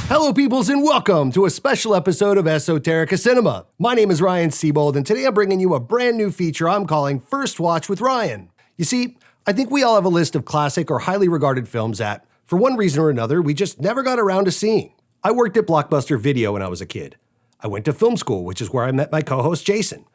Hello peoples and welcome to a special episode of Esoterica Cinema. My name is Ryan Seybold and today I'm bringing you a brand new feature I'm calling First Watch with Ryan. You see, I think we all have a list of classic or highly regarded films that, for one reason or another, we just never got around to seeing. I worked at Blockbuster Video when I was a kid. I went to film school, which is where I met my co-host Jason.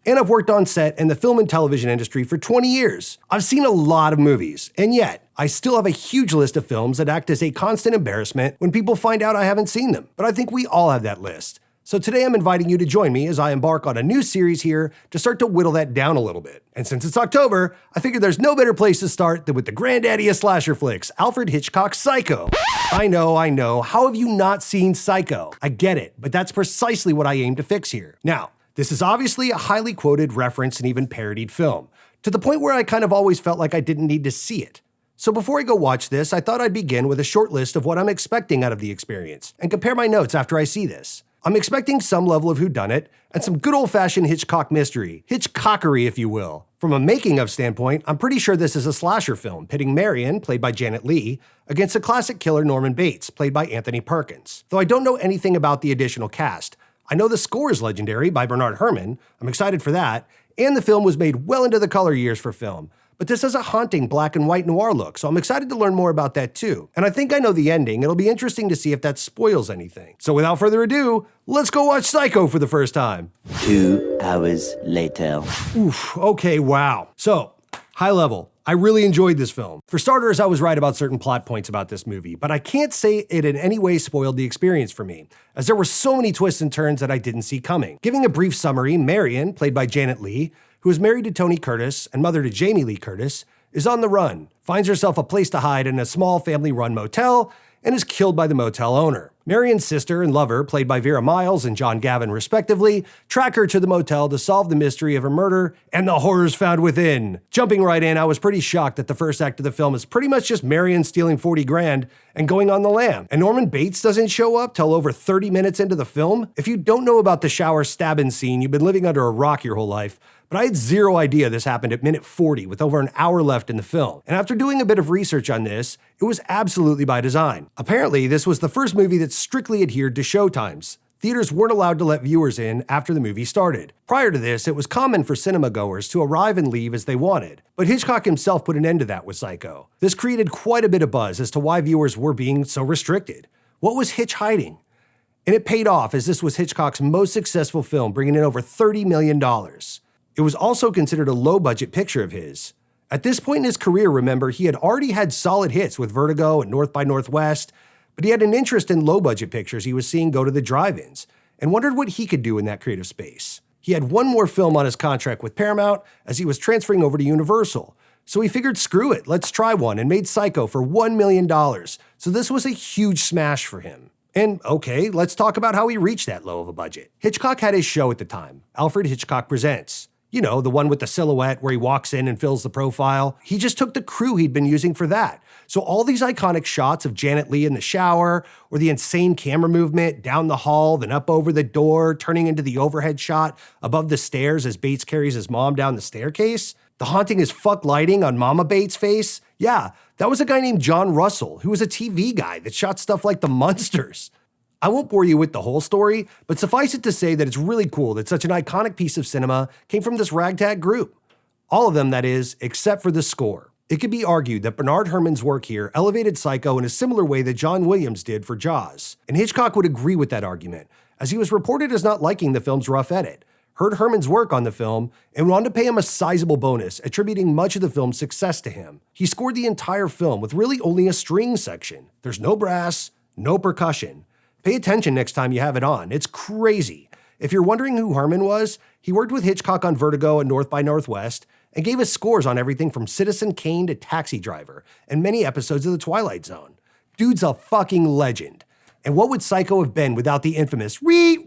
And I've worked on set in the film and television industry for 20 years. I've seen a lot of movies, and yet, I still have a huge list of films that act as a constant embarrassment when people find out I haven't seen them. But I think we all have that list. So today I'm inviting you to join me as I embark on a new series here to start to whittle that down a little bit. And since it's October, I figured there's no better place to start than with the granddaddy of slasher flicks, Alfred Hitchcock's Psycho. I know, how have you not seen Psycho? I get it, but that's precisely what I aim to fix here. Now, this is obviously a highly quoted, referenced, and even parodied film, to the point where I kind of always felt like I didn't need to see it. So before I go watch this, I thought I'd begin with a short list of what I'm expecting out of the experience, and compare my notes after I see this. I'm expecting some level of whodunit, and some good old-fashioned Hitchcock mystery, Hitchcockery if you will. From a making-of standpoint, I'm pretty sure this is a slasher film, pitting Marion, played by Janet Leigh, against a classic killer Norman Bates, played by Anthony Perkins. Though I don't know anything about the additional cast, I know the score is legendary by Bernard Herrmann, I'm excited for that, and the film was made well into the color years for film. But this has a haunting black and white noir look, so I'm excited to learn more about that too. And I think I know the ending, it'll be interesting to see if that spoils anything. So without further ado, let's go watch Psycho for the first time. 2 hours later. Oof, okay, wow. So, high level. I really enjoyed this film. For starters, I was right about certain plot points about this movie, but I can't say it in any way spoiled the experience for me, as there were so many twists and turns that I didn't see coming. Giving a brief summary, Marion, played by Janet Leigh, who is married to Tony Curtis and mother to Jamie Lee Curtis, is on the run, finds herself a place to hide in a small family-run motel, and is killed by the motel owner. Marion's sister and lover, played by Vera Miles and John Gavin respectively, track her to the motel to solve the mystery of her murder and the horrors found within. Jumping right in, I was pretty shocked that the first act of the film is pretty much just Marion stealing 40 grand and going on the lam. And Norman Bates doesn't show up till over 30 minutes into the film? If you don't know about the shower stabbing scene, you've been living under a rock your whole life. But I had zero idea this happened at minute 40 with over an hour left in the film. And after doing a bit of research on this, it was absolutely by design. Apparently, this was the first movie that strictly adhered to showtimes. Theaters weren't allowed to let viewers in after the movie started. Prior to this, it was common for cinema goers to arrive and leave as they wanted. But Hitchcock himself put an end to that with Psycho. This created quite a bit of buzz as to why viewers were being so restricted. What was Hitch hiding? And it paid off, as this was Hitchcock's most successful film, bringing in over $30 million. It was also considered a low-budget picture of his. At this point in his career, remember, he had already had solid hits with Vertigo and North by Northwest, but he had an interest in low-budget pictures he was seeing go to the drive-ins, and wondered what he could do in that creative space. He had one more film on his contract with Paramount as he was transferring over to Universal, so he figured screw it, let's try one, and made Psycho for $1 million, so this was a huge smash for him. And okay, let's talk about how he reached that low of a budget. Hitchcock had his show at the time, Alfred Hitchcock Presents. You know, the one with the silhouette where he walks in and fills the profile. He just took the crew he'd been using for that. So all these iconic shots of Janet Leigh in the shower, or the insane camera movement down the hall, then up over the door, turning into the overhead shot above the stairs as Bates carries his mom down the staircase, the haunting as fuck lighting on Mama Bates' face. Yeah, that was a guy named John Russell, who was a TV guy that shot stuff like The Munsters. I won't bore you with the whole story, but suffice it to say that it's really cool that such an iconic piece of cinema came from this ragtag group. All of them, that is, except for the score. It could be argued that Bernard Herrmann's work here elevated Psycho in a similar way that John Williams did for Jaws. And Hitchcock would agree with that argument, as he was reported as not liking the film's rough edit, heard Herrmann's work on the film, and wanted to pay him a sizable bonus, attributing much of the film's success to him. He scored the entire film with really only a string section. There's no brass, no percussion. Pay attention next time you have it on. It's crazy. If you're wondering who Herrmann was, he worked with Hitchcock on Vertigo and North by Northwest, and gave us scores on everything from Citizen Kane to Taxi Driver, and many episodes of The Twilight Zone. Dude's a fucking legend. And what would Psycho have been without the infamous re?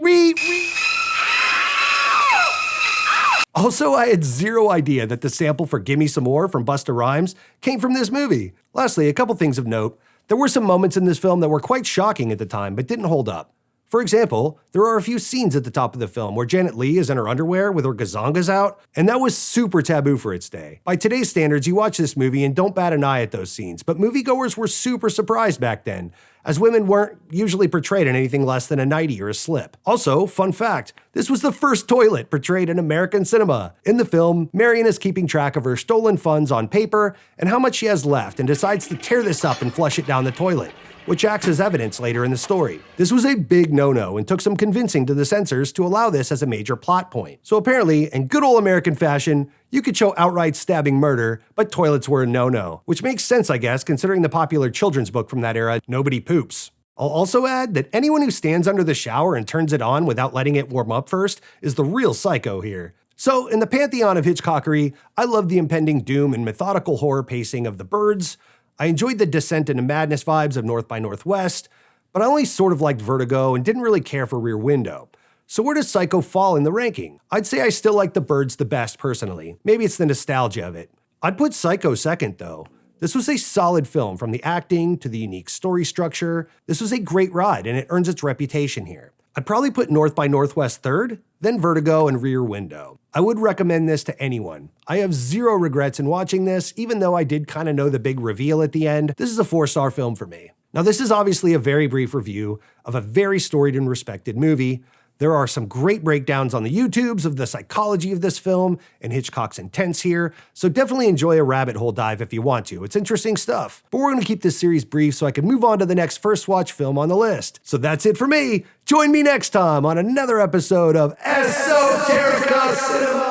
Also, I had zero idea that the sample for Gimme Some More from Busta Rhymes came from this movie. Lastly, a couple things of note. There were some moments in this film that were quite shocking at the time, but didn't hold up. For example, there are a few scenes at the top of the film where Janet Leigh is in her underwear with her gazongas out, and that was super taboo for its day. By today's standards, you watch this movie and don't bat an eye at those scenes, but moviegoers were super surprised back then, as women weren't usually portrayed in anything less than a nightie or a slip. Also, fun fact, this was the first toilet portrayed in American cinema. In the film, Marion is keeping track of her stolen funds on paper and how much she has left, and decides to tear this up and flush it down the toilet, which acts as evidence later in the story. This was a big no-no and took some convincing to the censors to allow this as a major plot point. So apparently, in good old American fashion, you could show outright stabbing murder, but toilets were a no-no. Which makes sense, I guess, considering the popular children's book from that era, Nobody Poops. I'll also add that anyone who stands under the shower and turns it on without letting it warm up first is the real psycho here. So, in the pantheon of Hitchcockery, I love the impending doom and methodical horror pacing of The Birds. I enjoyed the descent into madness vibes of North by Northwest, but I only sort of liked Vertigo and didn't really care for Rear Window. So where does Psycho fall in the ranking? I'd say I still like The Birds the best personally. Maybe it's the nostalgia of it. I'd put Psycho second though. This was a solid film, from the acting to the unique story structure. This was a great ride and it earns its reputation here. I'd probably put North by Northwest third, then Vertigo and Rear Window. I would recommend this to anyone. I have zero regrets in watching this, even though I did kind of know the big reveal at the end. This is a 4-star film for me. Now, this is obviously a very brief review of a very storied and respected movie. There are some great breakdowns on the YouTubes of the psychology of this film and Hitchcock's intents here, so definitely enjoy a rabbit hole dive if you want to. It's interesting stuff. But we're going to keep this series brief so I can move on to the next first watch film on the list. So that's it for me. Join me next time on another episode of Esoterica Cinema.